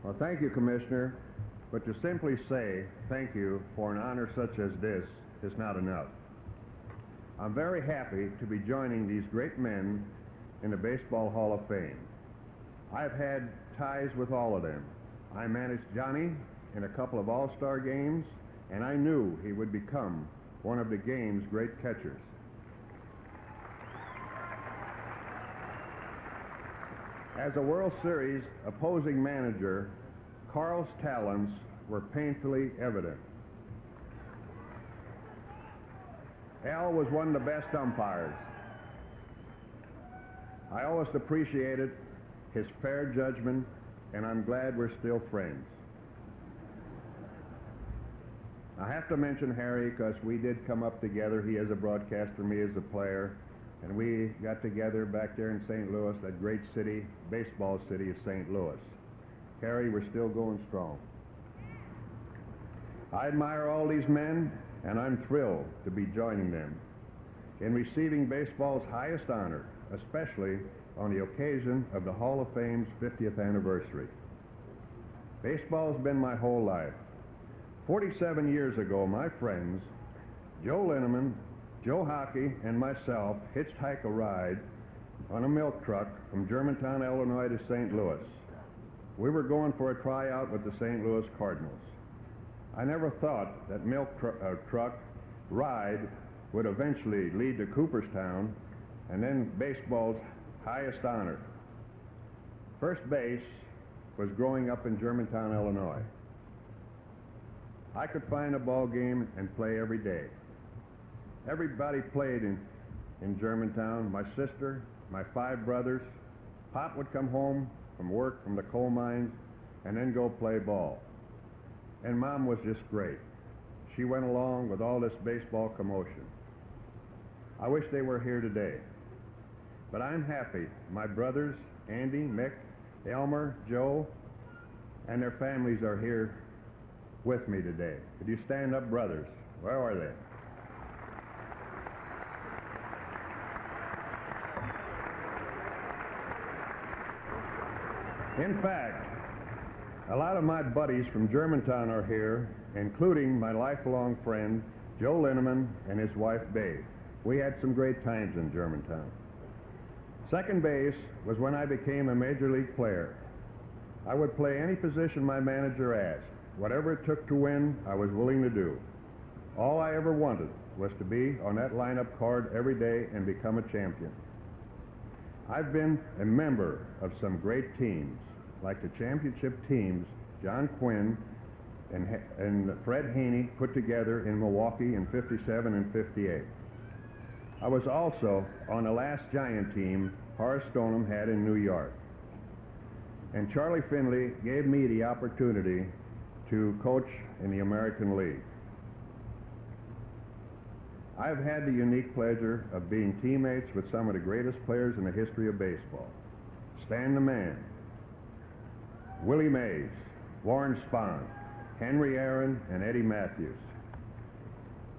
Well, thank you, Commissioner, but to simply say thank you for an honor such as this is not enough. I'm very happy to be joining these great men in the Baseball Hall of Fame. I've had ties with all of them. I managed Johnny in a couple of all-star games, and I knew he would become one of the game's great catchers. As a World Series opposing manager, Carl's talents were painfully evident. Al was one of the best umpires. I always appreciated his fair judgment, and I'm glad we're still friends. I have to mention Harry because we did come up together. He as a broadcaster, me as a player, and we got together back there in St. Louis, that great city, baseball city of St. Louis. Harry, we're still going strong. I admire all these men, and I'm thrilled to be joining them in receiving baseball's highest honor, especially on the occasion of the Hall of Fame's 50th anniversary. Baseball's been my whole life. 47 years ago, my friends, Joe Linneman, Joe Hockey, and myself hitchhiked a ride on a milk truck from Germantown, Illinois to St. Louis. We were going for a tryout with the St. Louis Cardinals. I never thought that milk truck ride would eventually lead to Cooperstown and then baseball's highest honor. First base was growing up in Germantown, Illinois. I could find a ball game and play every day. Everybody played in Germantown. My sister, my 5 brothers. Pop would come home from work from the coal mines and then go play ball. And Mom was just great. She went along with all this baseball commotion. I wish they were here today. But I'm happy my brothers, Andy, Mick, Elmer, Joe, and their families are here with me today. Could you stand up, brothers? Where are they? In fact, a lot of my buddies from Germantown are here, including my lifelong friend, Joe Linneman, and his wife, Babe. We had some great times in Germantown. Second base was when I became a major league player. I would play any position my manager asked. Whatever it took to win, I was willing to do. All I ever wanted was to be on that lineup card every day and become a champion. I've been a member of some great teams, like the championship teams John Quinn and Fred Haney put together in Milwaukee in '57 and '58. I was also on the last Giant team Horace Stoneham had in New York. And Charlie Finley gave me the opportunity to coach in the American League. I've had the unique pleasure of being teammates with some of the greatest players in the history of baseball. Stan the Man, Willie Mays, Warren Spahn, Henry Aaron, and Eddie Matthews.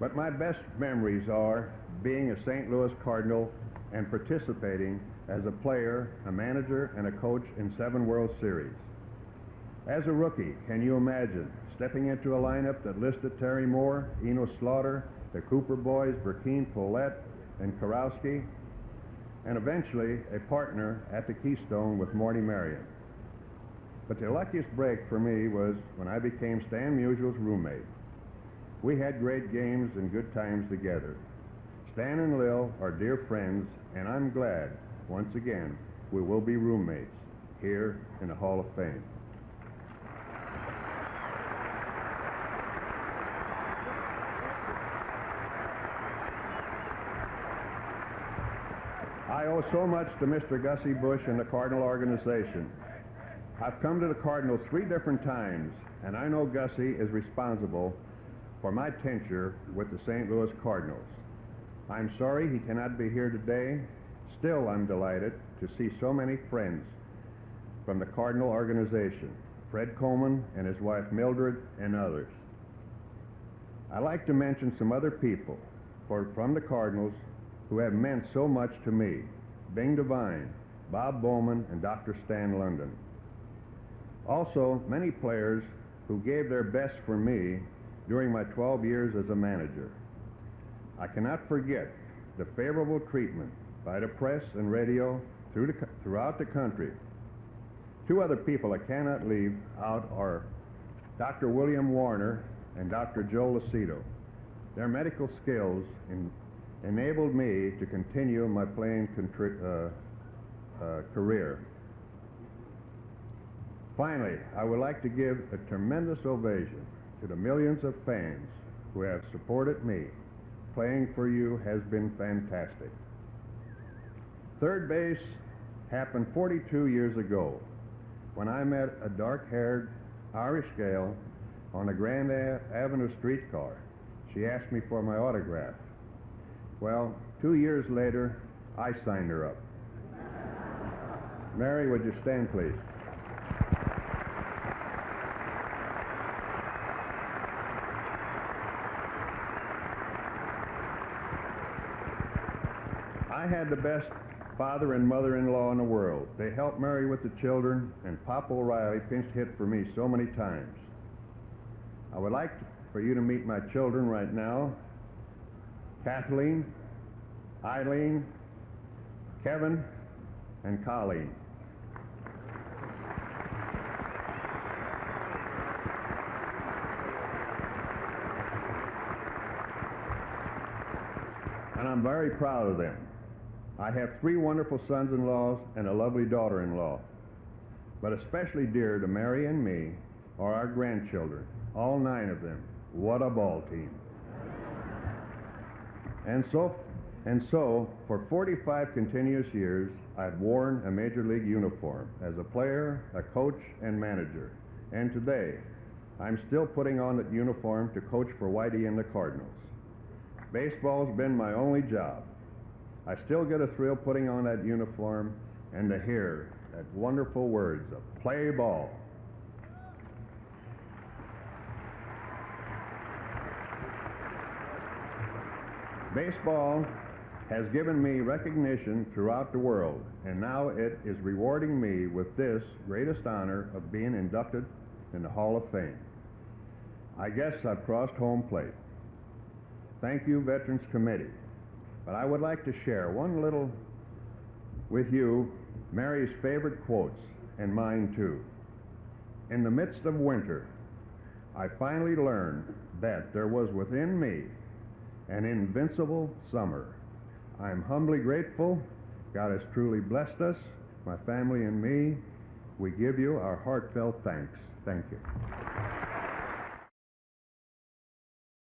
But my best memories are being a St. Louis Cardinal and participating as a player, a manager, and a coach in 7 World Series. As a rookie, can you imagine stepping into a lineup that listed Terry Moore, Eno Slaughter, the Cooper boys, Burkeen, Poulette, and Karowski, and eventually a partner at the Keystone with Morty Marion. But the luckiest break for me was when I became Stan Musial's roommate. We had great games and good times together. Stan and Lil are dear friends, and I'm glad, once again, we will be roommates here in the Hall of Fame. I owe so much to Mr. Gussie Busch and the Cardinal organization. I've come to the Cardinals 3 different times, and I know Gussie is responsible for my tenure with the St. Louis Cardinals. I'm sorry he cannot be here today. Still, I'm delighted to see so many friends from the Cardinal organization, Fred Coleman and his wife Mildred and others. I'd like to mention some other people from the Cardinals who have meant so much to me: Bing Devine, Bob Bowman, and Dr. Stan London. Also, many players who gave their best for me during my 12 years as a manager. I cannot forget the favorable treatment by the press and radio throughout the country. Two other people I cannot leave out are Dr. William Warner and Dr. Joe Lucido. Their medical skills enabled me to continue my playing career. Finally, I would like to give a tremendous ovation to the millions of fans who have supported me. Playing for you has been fantastic. Third base happened 42 years ago when I met a dark-haired Irish gal on a Grand Avenue streetcar. She asked me for my autograph. Well, 2 years later, I signed her up. Mary, would you stand, please? I had the best father and mother-in-law in the world. They helped Mary with the children, and Papa O'Reilly pinch hit for me so many times. I would like for you to meet my children right now: Kathleen, Eileen, Kevin, and Colleen. And I'm very proud of them. I have 3 wonderful sons-in-laws and a lovely daughter-in-law. But especially dear to Mary and me are our grandchildren, all 9 of them. What a ball team. And so, for 45 continuous years, I've worn a Major League uniform as a player, a coach, and manager. And today, I'm still putting on that uniform to coach for Whitey and the Cardinals. Baseball's been my only job. I still get a thrill putting on that uniform and to hear that wonderful words of "play ball." Baseball has given me recognition throughout the world, and now it is rewarding me with this greatest honor of being inducted in the Hall of Fame. I guess I've crossed home plate. Thank you, Veterans Committee. But I would like to share one little with you, Mary's favorite quotes, and mine too. In the midst of winter, I finally learned that there was within me an invincible summer. I am humbly grateful. God has truly blessed us, my family and me. We give you our heartfelt thanks. Thank you.